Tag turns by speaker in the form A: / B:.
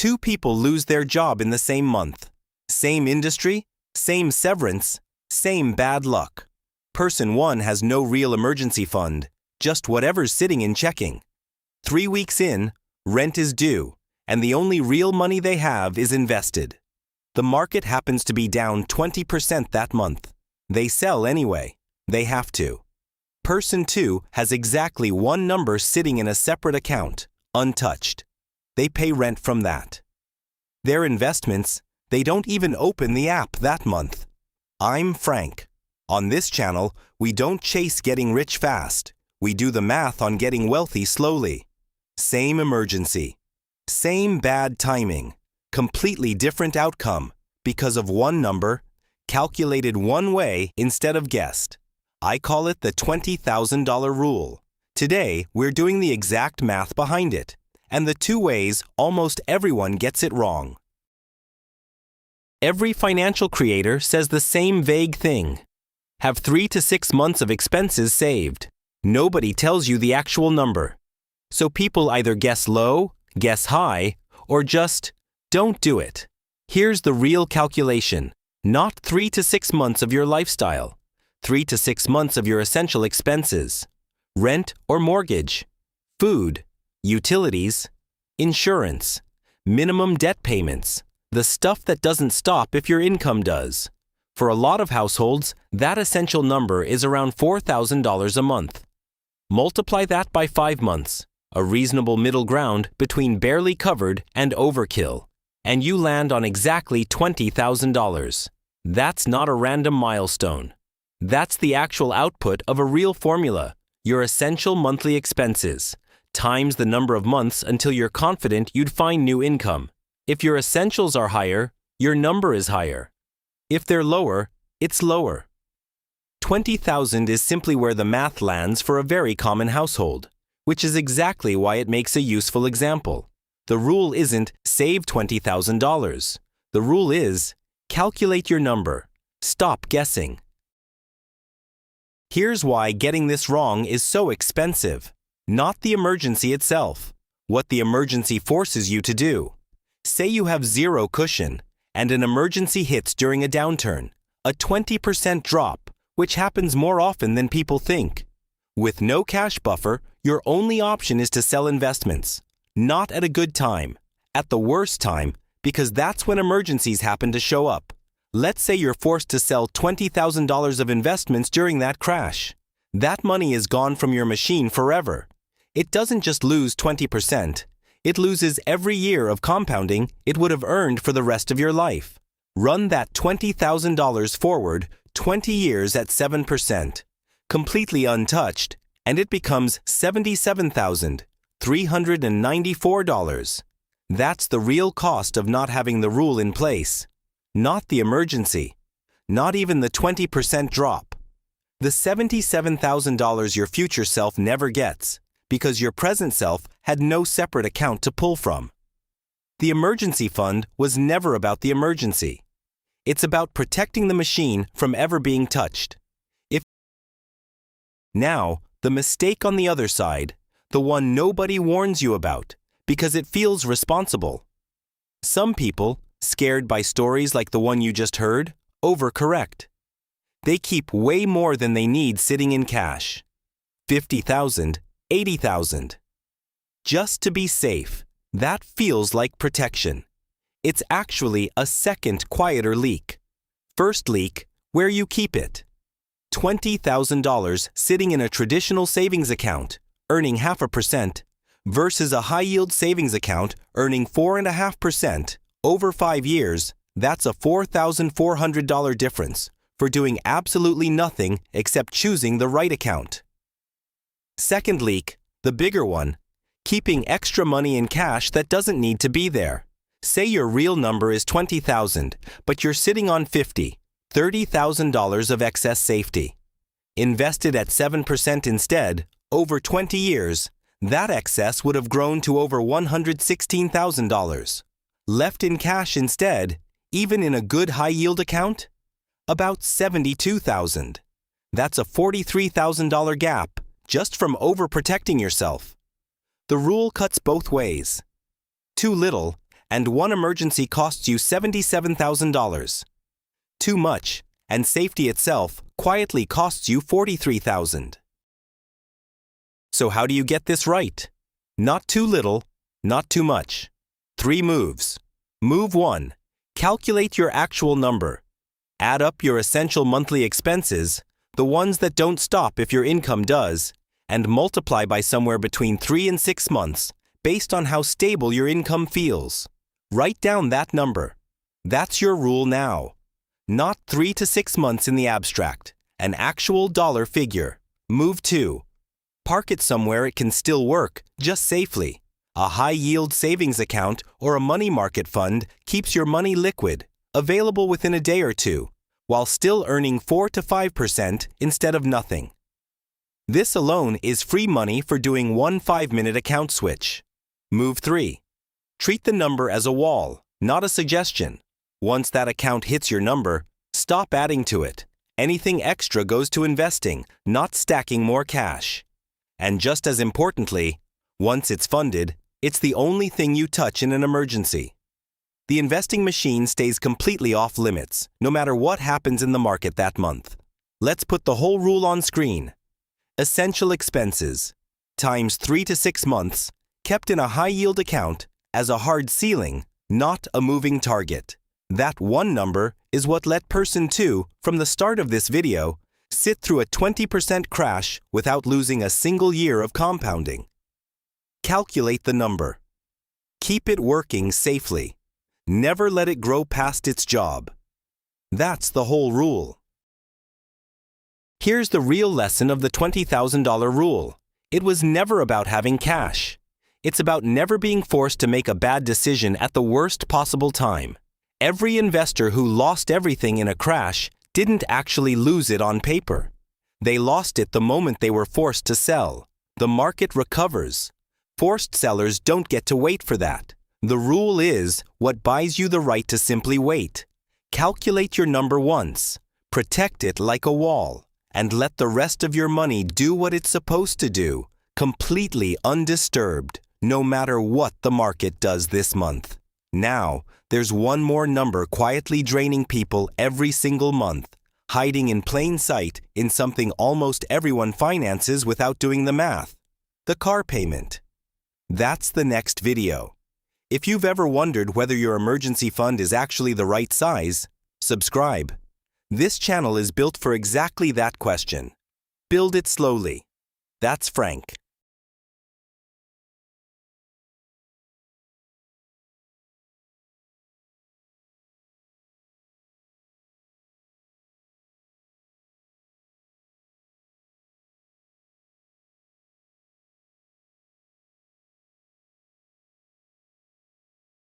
A: Two people lose their job in the same month. Same industry, same severance, same bad luck. Person 1 has no real emergency fund, just whatever's sitting in checking. 3 weeks in, rent is due, and the only real money they have is invested. The market happens to be down 20% that month. They sell anyway. They have to. Person 2 has exactly one number sitting in a separate account, untouched. They pay rent from that. Their investments, they don't even open the app that month. I'm Frank. On this channel, we don't chase getting rich fast. We do the math on getting wealthy slowly. Same emergency. Same bad timing. Completely different outcome because of one number, calculated one way instead of guessed. I call it the $20,000 rule. Today, we're doing the exact math behind it, and the two ways almost everyone gets it wrong. Every financial creator says the same vague thing. Have 3 to 6 months of expenses saved. Nobody tells you the actual number. So people either guess low, guess high, or just don't do it. Here's the real calculation. Not 3 to 6 months of your lifestyle. 3 to 6 months of your essential expenses. Rent or mortgage. Food. Utilities. Insurance. Minimum debt payments. The stuff that doesn't stop if your income does. For a lot of households, that essential number is around $4,000 a month. Multiply that by 5 months, a reasonable middle ground between barely covered and overkill, and you land on exactly $20,000. That's not a random milestone. That's the actual output of a real formula, your essential monthly expenses, times the number of months until you're confident you'd find new income. If your essentials are higher, your number is higher. If they're lower, it's lower. 20,000 is simply where the math lands for a very common household, which is exactly why it makes a useful example. The rule isn't save $20,000. The rule is calculate your number. Stop guessing. Here's why getting this wrong is so expensive. Not the emergency itself. What the emergency forces you to do. Say you have zero cushion, and an emergency hits during a downturn, a 20% drop, which happens more often than people think. With no cash buffer, your only option is to sell investments. Not at a good time, at the worst time, because that's when emergencies happen to show up. Let's say you're forced to sell $20,000 of investments during that crash. That money is gone from your machine forever. It doesn't just lose 20%. It loses every year of compounding it would have earned for the rest of your life. Run that $20,000 forward 20 years at 7%, completely untouched, and it becomes $77,394. That's the real cost of not having the rule in place. Not the emergency. Not even the 20% drop. The $77,000 your future self never gets, because your present self had no separate account to pull from. The emergency fund was never about the emergency. It's about protecting the machine from ever being touched. Now, the mistake on the other side, the one nobody warns you about, because it feels responsible. Some people, scared by stories like the one you just heard, overcorrect. They keep way more than they need sitting in cash. $50,000, $80,000. Just to be safe. That feels like protection. It's actually a second, quieter leak. First leak, where you keep it. $20,000 sitting in a traditional savings account, earning 0.5%, versus a high-yield savings account earning 4.5%. Over 5 years, that's a $4,400 difference for doing absolutely nothing except choosing the right account. Second leak, the bigger one, keeping extra money in cash that doesn't need to be there. Say your real number is $20,000, but you're sitting on $30,000 of excess safety. Invested at 7% instead, over 20 years, that excess would have grown to over $116,000. Left in cash instead, even in a good high-yield account, about $72,000. That's a $43,000 gap just from overprotecting yourself. The rule cuts both ways. Too little, and one emergency costs you $77,000. Too much, and safety itself quietly costs you $43,000. So how do you get this right? Not too little, not too much. 3 moves. Move 1. Calculate your actual number. Add up your essential monthly expenses, the ones that don't stop if your income does, and multiply by somewhere between 3 and 6 months based on how stable your income feels. Write down that number. That's your rule now. Not 3 to 6 months in the abstract, an actual dollar figure. Move 2. Park it somewhere it can still work, just safely. A high-yield savings account or a money market fund keeps your money liquid, available within a day or two, while still earning 4 to 5% instead of nothing. This alone is free money for doing one 5-minute account switch. Move 3. Treat the number as a wall, not a suggestion. Once that account hits your number, stop adding to it. Anything extra goes to investing, not stacking more cash. And just as importantly, once it's funded, it's the only thing you touch in an emergency. The investing machine stays completely off limits, no matter what happens in the market that month. Let's put the whole rule on screen. Essential expenses, times 3 to 6 months, kept in a high-yield account as a hard ceiling, not a moving target. That one number is what let person 2, from the start of this video, sit through a 20% crash without losing a single year of compounding. Calculate the number. Keep it working safely. Never let it grow past its job. That's the whole rule. Here's the real lesson of the $20,000 rule. It was never about having cash. It's about never being forced to make a bad decision at the worst possible time. Every investor who lost everything in a crash didn't actually lose it on paper. They lost it the moment they were forced to sell. The market recovers. Forced sellers don't get to wait for that. The rule is what buys you the right to simply wait. Calculate your number once, protect it like a wall, and let the rest of your money do what it's supposed to do, completely undisturbed, no matter what the market does this month. Now, there's one more number quietly draining people every single month, hiding in plain sight in something almost everyone finances without doing the math: the car payment. That's the next video. If you've ever wondered whether your emergency fund is actually the right size, subscribe. This channel is built for exactly that question. Build it slowly. That's Frank.